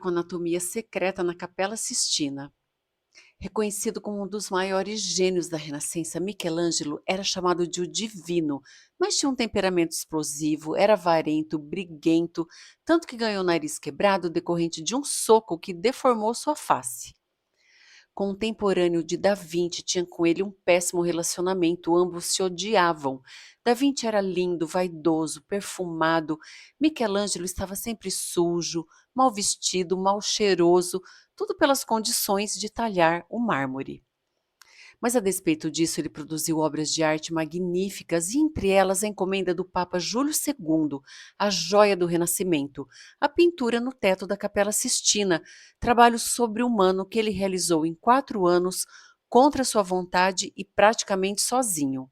com anatomia secreta na Capela Sistina. Reconhecido como um dos maiores gênios da Renascença, Michelangelo era chamado de o Divino, mas tinha um temperamento explosivo, era avarento, briguento, tanto que ganhou o nariz quebrado decorrente de um soco que deformou sua face. Contemporâneo de Da Vinci, tinha com ele um péssimo relacionamento, ambos se odiavam. Da Vinci era lindo, vaidoso, perfumado. Michelangelo estava sempre sujo, mal vestido, mal cheiroso, tudo pelas condições de talhar o mármore. Mas a despeito disso, ele produziu obras de arte magníficas e entre elas a encomenda do Papa Júlio II, a joia do Renascimento, a pintura no teto da Capela Sistina, trabalho sobre-humano que ele realizou em 4 anos, contra sua vontade e praticamente sozinho.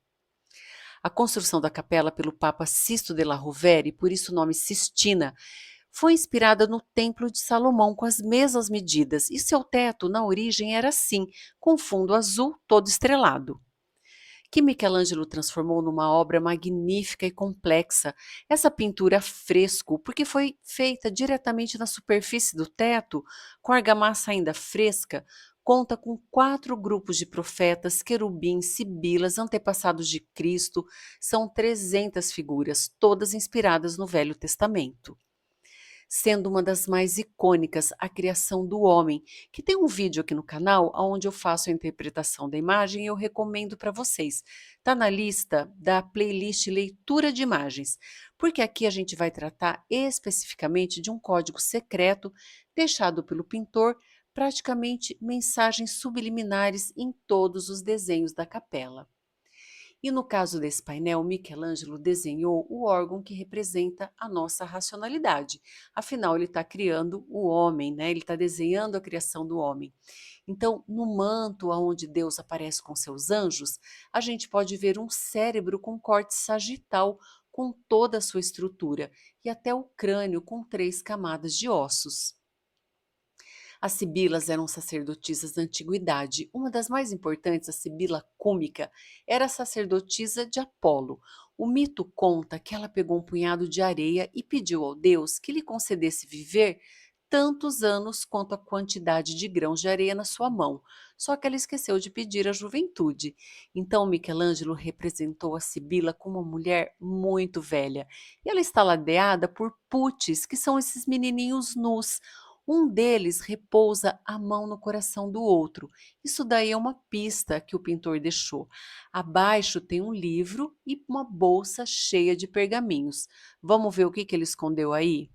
A construção da capela pelo Papa Sisto della Rovere, por isso o nome Sistina, foi inspirada no Templo de Salomão com as mesmas medidas, e seu teto, na origem, era assim, com fundo azul todo estrelado. Que Michelangelo transformou numa obra magnífica e complexa. Essa pintura a fresco, porque foi feita diretamente na superfície do teto, com argamassa ainda fresca, conta com 4 grupos de profetas, querubins, sibilas, antepassados de Cristo. São 300 figuras, todas inspiradas no Velho Testamento, sendo uma das mais icônicas a criação do homem, que tem um vídeo aqui no canal onde eu faço a interpretação da imagem e eu recomendo para vocês. Está na lista da playlist Leitura de Imagens, porque aqui a gente vai tratar especificamente de um código secreto deixado pelo pintor, praticamente mensagens subliminares em todos os desenhos da capela. E no caso desse painel, Michelangelo desenhou o órgão que representa a nossa racionalidade. Afinal, ele está criando o homem, né? Ele está desenhando a criação do homem. Então, no manto onde Deus aparece com seus anjos, a gente pode ver um cérebro com corte sagital, com toda a sua estrutura, e até o crânio com 3 camadas de ossos. As sibilas eram sacerdotisas da antiguidade. Uma das mais importantes, a sibila cúmica, era a sacerdotisa de Apolo. O mito conta que ela pegou um punhado de areia e pediu ao deus que lhe concedesse viver tantos anos quanto a quantidade de grãos de areia na sua mão. Só que ela esqueceu de pedir a juventude. Então Michelangelo representou a Sibila como uma mulher muito velha. E ela está ladeada por putes, que são esses menininhos nus. Um deles repousa a mão no coração do outro. Isso daí é uma pista que o pintor deixou. Abaixo tem um livro e uma bolsa cheia de pergaminhos. Vamos ver o que ele escondeu aí?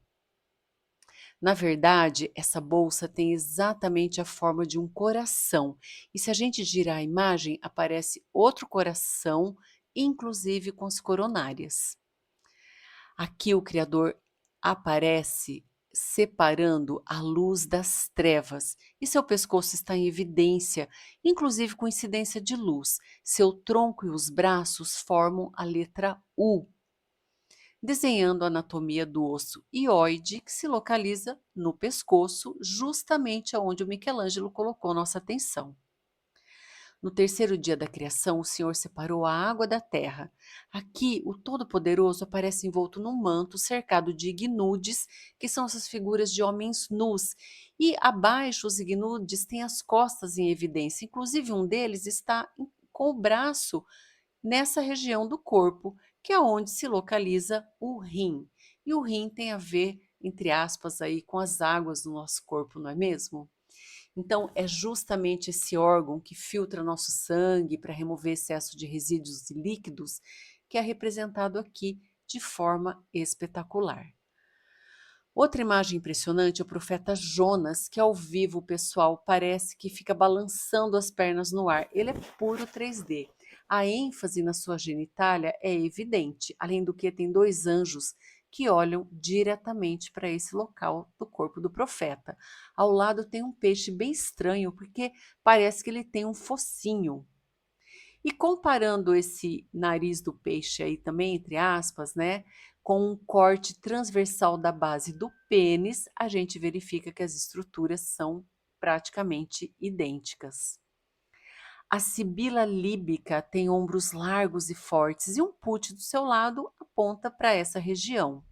Na verdade, essa bolsa tem exatamente a forma de um coração. E se a gente girar a imagem, aparece outro coração, inclusive com as coronárias. Aqui o Criador aparece separando a luz das trevas, e seu pescoço está em evidência, inclusive com incidência de luz. Seu tronco e os braços formam a letra U, desenhando a anatomia do osso hioide, que se localiza no pescoço, justamente aonde o Michelangelo colocou nossa atenção. No terceiro dia da criação, o Senhor separou a água da terra. Aqui, o Todo-Poderoso aparece envolto num manto cercado de ignudes, que são essas figuras de homens nus. E abaixo, os ignudes têm as costas em evidência. Inclusive, um deles está com o braço nessa região do corpo, que é onde se localiza o rim. E o rim tem a ver, entre aspas, aí, com as águas do nosso corpo, não é mesmo? Então, é justamente esse órgão que filtra nosso sangue para remover excesso de resíduos líquidos que é representado aqui de forma espetacular. Outra imagem impressionante é o profeta Jonas, que ao vivo o pessoal parece que fica balançando as pernas no ar. Ele é puro 3D. A ênfase na sua genitália é evidente, além do que tem 2 anjos que olham diretamente para esse local do corpo do profeta. Ao lado tem um peixe bem estranho, porque parece que ele tem um focinho. E comparando esse nariz do peixe aí também, entre aspas, né, com um corte transversal da base do pênis, a gente verifica que as estruturas são praticamente idênticas. A sibila líbica tem ombros largos e fortes e um put do seu lado aponta para essa região.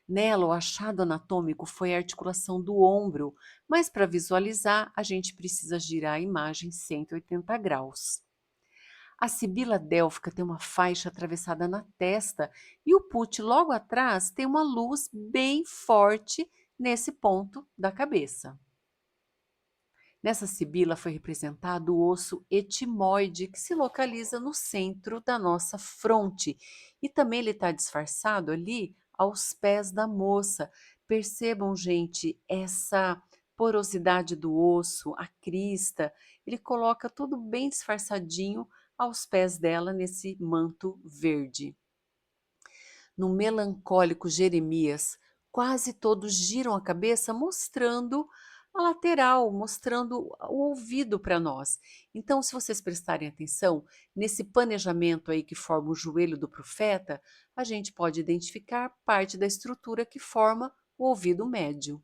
Nela, o achado anatômico foi a articulação do ombro, mas para visualizar, a gente precisa girar a imagem 180 graus. A sibila délfica tem uma faixa atravessada na testa e o put logo atrás tem uma luz bem forte nesse ponto da cabeça. Nessa sibila foi representado o osso etimoide, que se localiza no centro da nossa fronte. E também ele está disfarçado ali aos pés da moça. Percebam, gente, essa porosidade do osso, a crista. Ele coloca tudo bem disfarçadinho aos pés dela nesse manto verde. No melancólico Jeremias, quase todos giram a cabeça mostrando a lateral, mostrando o ouvido para nós. Então, se vocês prestarem atenção, nesse planejamento aí que forma o joelho do profeta, a gente pode identificar parte da estrutura que forma o ouvido médio.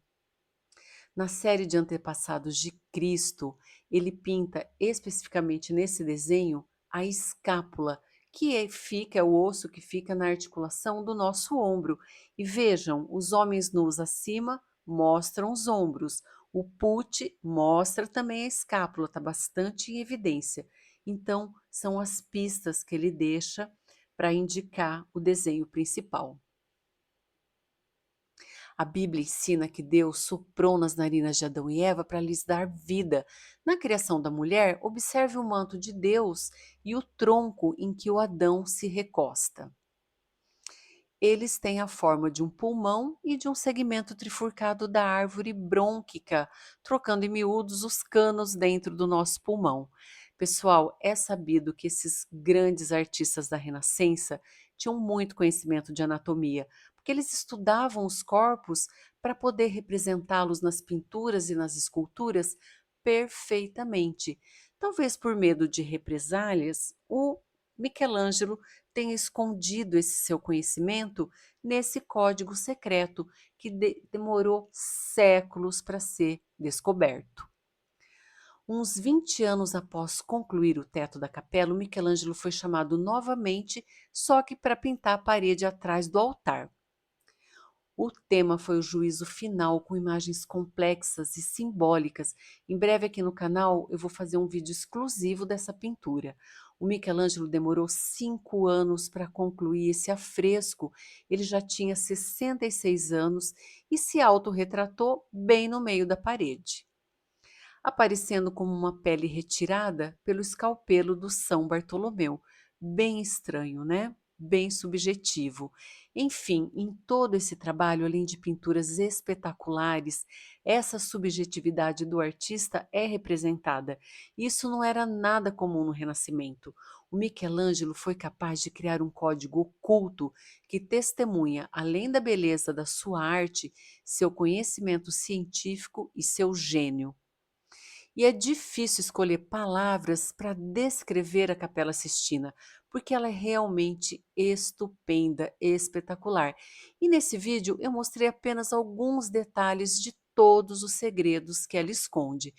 Na série de Antepassados de Cristo, ele pinta especificamente nesse desenho a escápula, que é o osso que fica na articulação do nosso ombro. E vejam, os homens nus acima mostram os ombros, o put mostra também a escápula, está bastante em evidência. Então, são as pistas que ele deixa para indicar o desenho principal. A Bíblia ensina que Deus soprou nas narinas de Adão e Eva para lhes dar vida. Na criação da mulher, observe o manto de Deus e o tronco em que o Adão se recosta. Eles têm a forma de um pulmão e de um segmento trifurcado da árvore brônquica, trocando em miúdos os canos dentro do nosso pulmão. Pessoal, é sabido que esses grandes artistas da Renascença tinham muito conhecimento de anatomia, porque eles estudavam os corpos para poder representá-los nas pinturas e nas esculturas perfeitamente. Talvez por medo de represálias, o Michelangelo tenha escondido esse seu conhecimento nesse código secreto que demorou séculos para ser descoberto. Uns 20 anos após concluir o teto da capela, o Michelangelo foi chamado novamente, só que para pintar a parede atrás do altar. O tema foi o juízo final, com imagens complexas e simbólicas. Em breve aqui no canal eu vou fazer um vídeo exclusivo dessa pintura. O Michelangelo demorou 5 anos para concluir esse afresco. Ele já tinha 66 anos e se autorretratou bem no meio da parede, aparecendo como uma pele retirada pelo escalpelo do São Bartolomeu. Bem estranho, né? Bem subjetivo. Enfim, em todo esse trabalho, além de pinturas espetaculares, essa subjetividade do artista é representada. Isso não era nada comum no Renascimento. O Michelangelo foi capaz de criar um código oculto que testemunha, além da beleza da sua arte, seu conhecimento científico e seu gênio. E é difícil escolher palavras para descrever a Capela Sistina, porque ela é realmente estupenda, espetacular. E nesse vídeo eu mostrei apenas alguns detalhes de todos os segredos que ela esconde.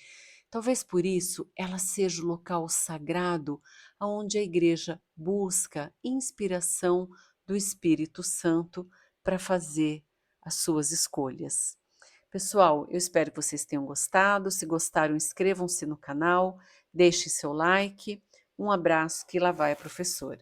Talvez por isso ela seja o local sagrado onde a igreja busca inspiração do Espírito Santo para fazer as suas escolhas. Pessoal, eu espero que vocês tenham gostado. Se gostaram, inscrevam-se no canal, deixem seu like. Um abraço, que lá vai a professora.